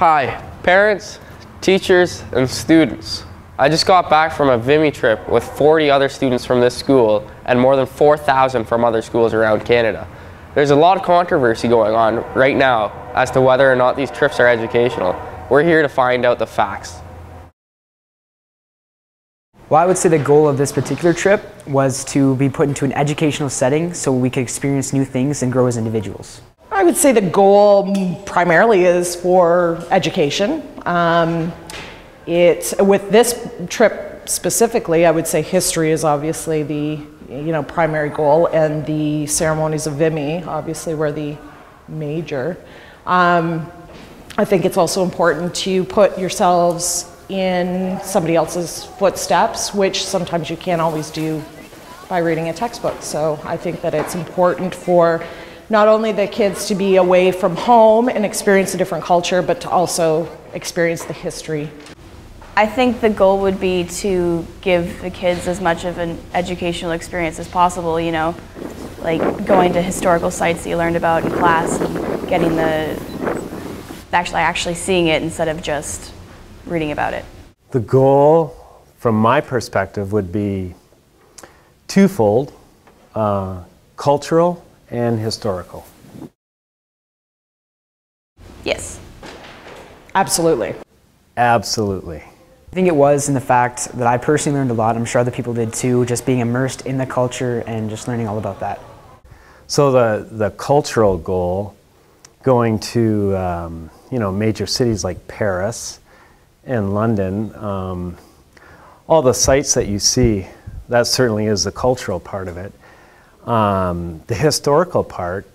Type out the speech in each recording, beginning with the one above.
Hi, parents, teachers, and students. I just got back from a Vimy trip with 40 other students from this school and more than 4,000 from other schools around Canada. There's a lot of controversy going on right now as to whether or not these trips are educational. We're here to find out the facts. Well, I would say the goal of this particular trip was to be put into an educational setting so we could experience new things and grow as individuals. I would say the goal primarily is for education. With this trip specifically, I would say history is obviously the primary goal, and the ceremonies of Vimy obviously were the major. I think it's also important to put yourselves in somebody else's footsteps, which sometimes you can't always do by reading a textbook. So I think that it's important for not only the kids to be away from home and experience a different culture, but to also experience the history. I think the goal would be to give the kids as much of an educational experience as possible, you know, like going to historical sites that you learned about in class and getting actually seeing it instead of just reading about it. The goal, from my perspective, would be twofold, cultural and historical. Yes. Absolutely. Absolutely. I think it was in the fact that I personally learned a lot. I'm sure other people did too, just being immersed in the culture and just learning all about that. So the cultural goal, going to major cities like Paris and London, all the sites that you see, that certainly is the cultural part of it. The historical part,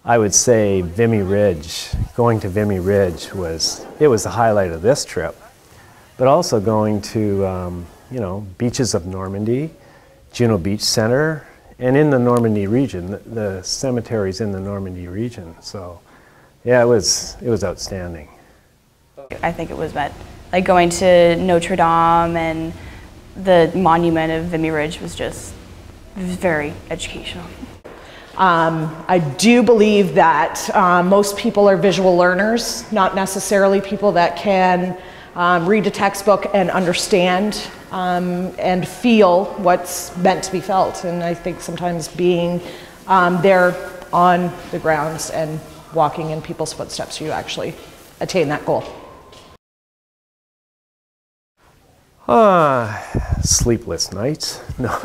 I would say Vimy Ridge. Going to Vimy Ridge was the highlight of this trip, but also going to beaches of Normandy, Juno Beach Center, and in the Normandy region, the cemeteries in the Normandy region. So yeah, it was outstanding. I think it was like going to Notre Dame and the monument of Vimy Ridge was very educational. I do believe that most people are visual learners, not necessarily people that can read a textbook and understand and feel what's meant to be felt. And I think sometimes being there on the grounds and walking in people's footsteps, you actually attain that goal. Sleepless nights. No,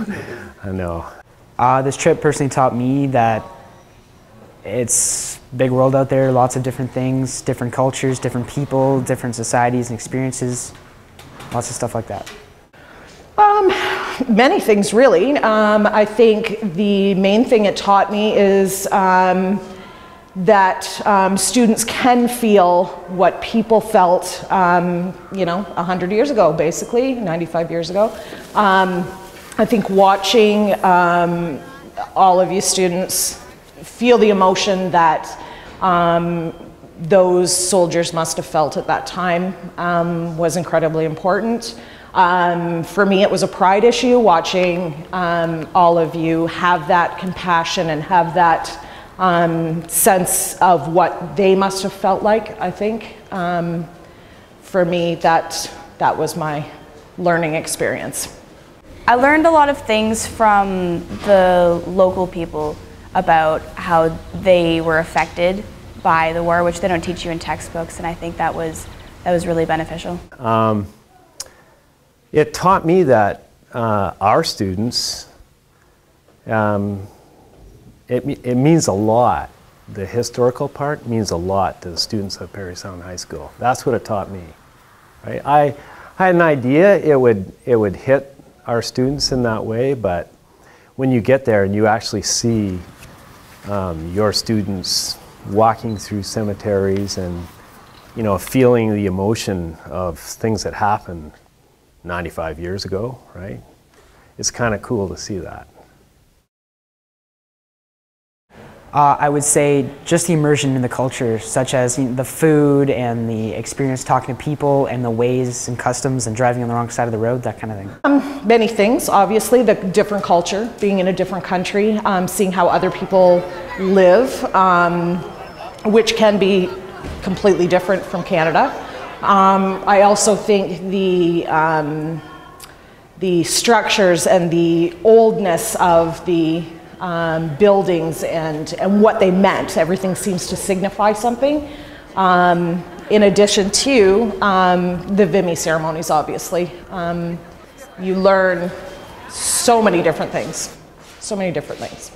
I know. This trip personally taught me that it's a big world out there, lots of different things, different cultures, different people, different societies and experiences, lots of stuff like that. Many things really. I think the main thing it taught me is that students can feel what people felt, 100 years ago, basically, 95 years ago. I think watching all of you students feel the emotion that those soldiers must have felt at that time was incredibly important. For me, it was a pride issue watching all of you have that compassion and have that sense of what they must have felt like, I think. For me, that was my learning experience. I learned a lot of things from the local people about how they were affected by the war, which they don't teach you in textbooks, and I think that was really beneficial. It taught me that our students, it means a lot. The historical part means a lot to the students of Parry Sound High School. That's what it taught me. Right? I had an idea it would hit our students in that way, but when you get there and you actually see your students walking through cemeteries and feeling the emotion of things that happened 95 years ago, right? It's kind of cool to see that. I would say just the immersion in the culture, such as the food and the experience talking to people and the ways and customs and driving on the wrong side of the road, that kind of thing. Many things, obviously, the different culture, being in a different country, seeing how other people live, which can be completely different from Canada. I also think the structures and the oldness of the buildings and what they meant, everything seems to signify something. In addition to the Vimy ceremonies, obviously. You learn so many different things, so many different things.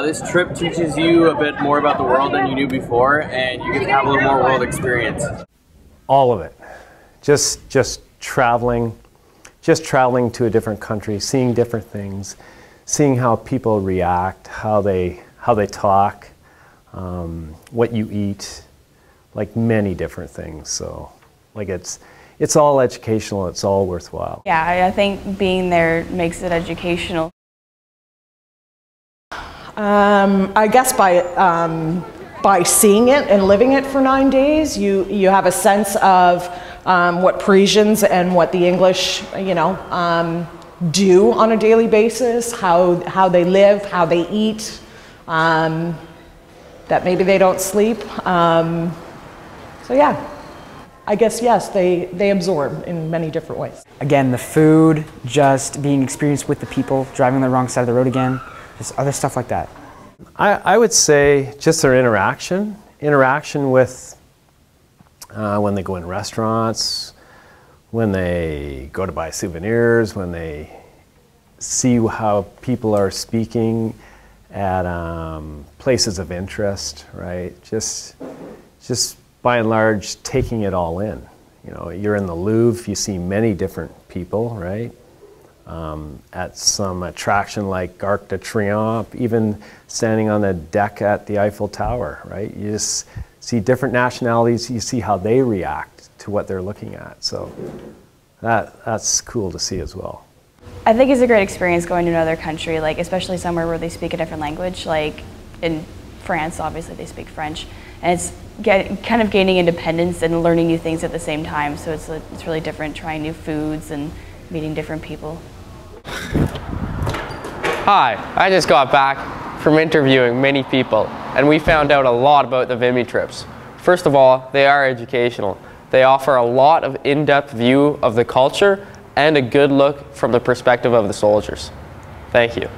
This trip teaches you a bit more about the world than you knew before, and you get to have a little more world experience. All of it. Just traveling to a different country, seeing different things, seeing how people react, how they talk, what you eat, like many different things. So like it's all educational, it's all worthwhile. Yeah, I think being there makes it educational. I guess by seeing it and living it for 9 days, you have a sense of what Parisians and what the English, do on a daily basis, how they live, how they eat, that maybe they don't sleep. So yeah, I guess yes, they absorb in many different ways. Again, the food, just being experienced with the people, driving on the wrong side of the road again, just other stuff like that. I would say just their interaction with when they go in restaurants, when they go to buy souvenirs, when they see how people are speaking at places of interest, right? Just by and large, taking it all in. You know, you're in the Louvre, you see many different people, right? At some attraction like Arc de Triomphe, even standing on the deck at the Eiffel Tower, right? You just see different nationalities, you see how they react to what they're looking at. So that's cool to see as well. I think it's a great experience going to another country, like especially somewhere where they speak a different language. Like in France, obviously they speak French, and it's kind of gaining independence and learning new things at the same time. So it's really different, trying new foods and meeting different people. Hi, I just got back from interviewing many people, and we found out a lot about the Vimy trips. First of all, they are educational. They offer a lot of in-depth view of the culture and a good look from the perspective of the soldiers. Thank you.